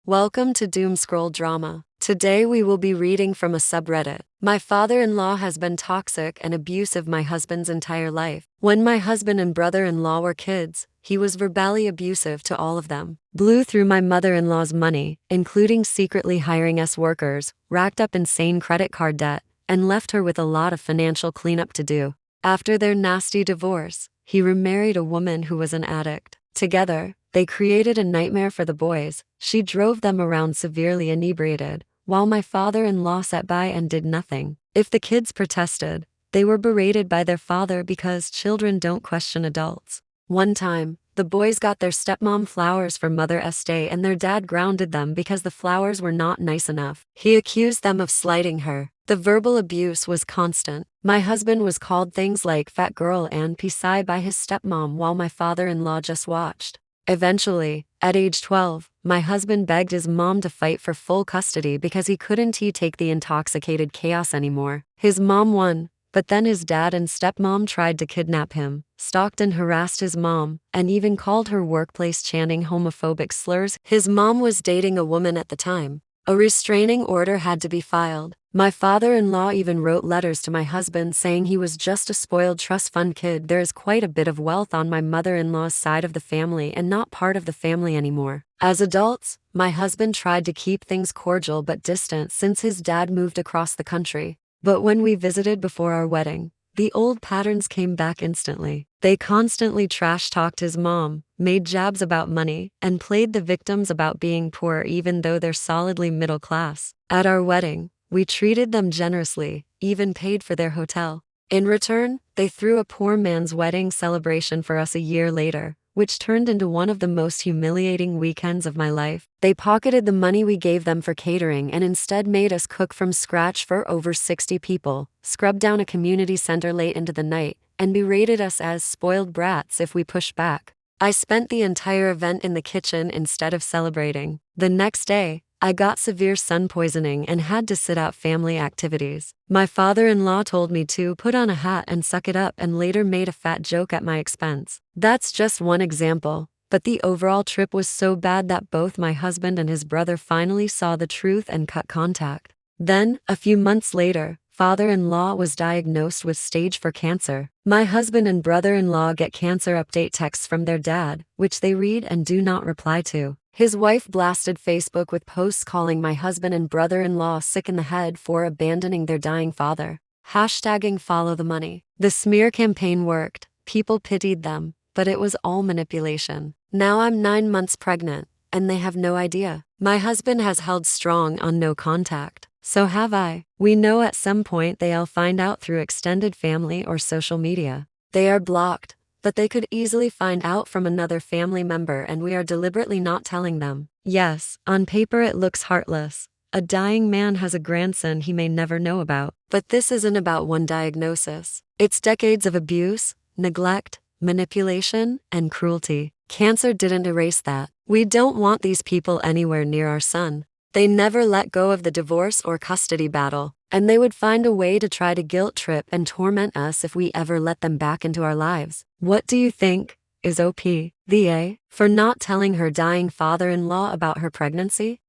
Welcome to Doom Scroll Drama. Today we will be reading from a subreddit. My father-in-law has been toxic and abusive my husband's entire life. When my husband and brother-in-law were kids, he was verbally abusive to all of them. Blew through my mother-in-law's money, including secretly hiring us workers, racked up insane credit card debt, and left her with a lot of financial cleanup to do. After their nasty divorce, he remarried a woman who was an addict. Together, they created a nightmare for the boys. She drove them around severely inebriated, while my father-in-law sat by and did nothing. If the kids protested, they were berated by their father because children don't question adults. One time, the boys got their stepmom flowers for Mother's Day and their dad grounded them because the flowers were not nice enough. He accused them of slighting her. The verbal abuse was constant. My husband was called things like fat girl and pissy by his stepmom while my father-in-law just watched. Eventually, at age 12, my husband begged his mom to fight for full custody because he couldn't take the intoxicated chaos anymore. His mom won, but then his dad and stepmom tried to kidnap him, stalked and harassed his mom, and even called her workplace chanting homophobic slurs. His mom was dating a woman at the time. A restraining order had to be filed. My father-in-law even wrote letters to my husband saying he was just a spoiled trust fund kid. There is quite a bit of wealth on my mother-in-law's side of the family and not part of the family anymore. As adults, my husband tried to keep things cordial but distant since his dad moved across the country. But when we visited before our wedding, the old patterns came back instantly. They constantly trash-talked his mom, made jabs about money, and played the victims about being poor even though they're solidly middle class. At our wedding, we treated them generously, even paid for their hotel. In return, they threw a poor man's wedding celebration for us a year later, which turned into one of the most humiliating weekends of my life. They pocketed the money we gave them for catering and instead made us cook from scratch for over 60 people, scrubbed down a community center late into the night, and berated us as spoiled brats if we pushed back. I spent the entire event in the kitchen instead of celebrating. The next day, I got severe sun poisoning and had to sit out family activities. My father-in-law told me to put on a hat and suck it up and later made a fat joke at my expense. That's just one example, but the overall trip was so bad that both my husband and his brother finally saw the truth and cut contact. Then, a few months later, father-in-law was diagnosed with stage 4 cancer. My husband and brother-in-law get cancer update texts from their dad, which they read and do not reply to. His wife blasted Facebook with posts calling my husband and brother-in-law sick in the head for abandoning their dying father. Hashtagging follow the money. The smear campaign worked. People pitied them, but it was all manipulation. Now I'm 9 months pregnant, and they have no idea. My husband has held strong on no contact. So have I. We know at some point they'll find out through extended family or social media. They are blocked, but they could easily find out from another family member and we are deliberately not telling them. Yes, on paper it looks heartless. A dying man has a grandson he may never know about. But this isn't about one diagnosis. It's decades of abuse, neglect, manipulation, and cruelty. Cancer didn't erase that. We don't want these people anywhere near our son. They never let go of the divorce or custody battle, and they would find a way to try to guilt trip and torment us if we ever let them back into our lives. What do you think? Is OP the A for not telling her dying father-in-law about her pregnancy?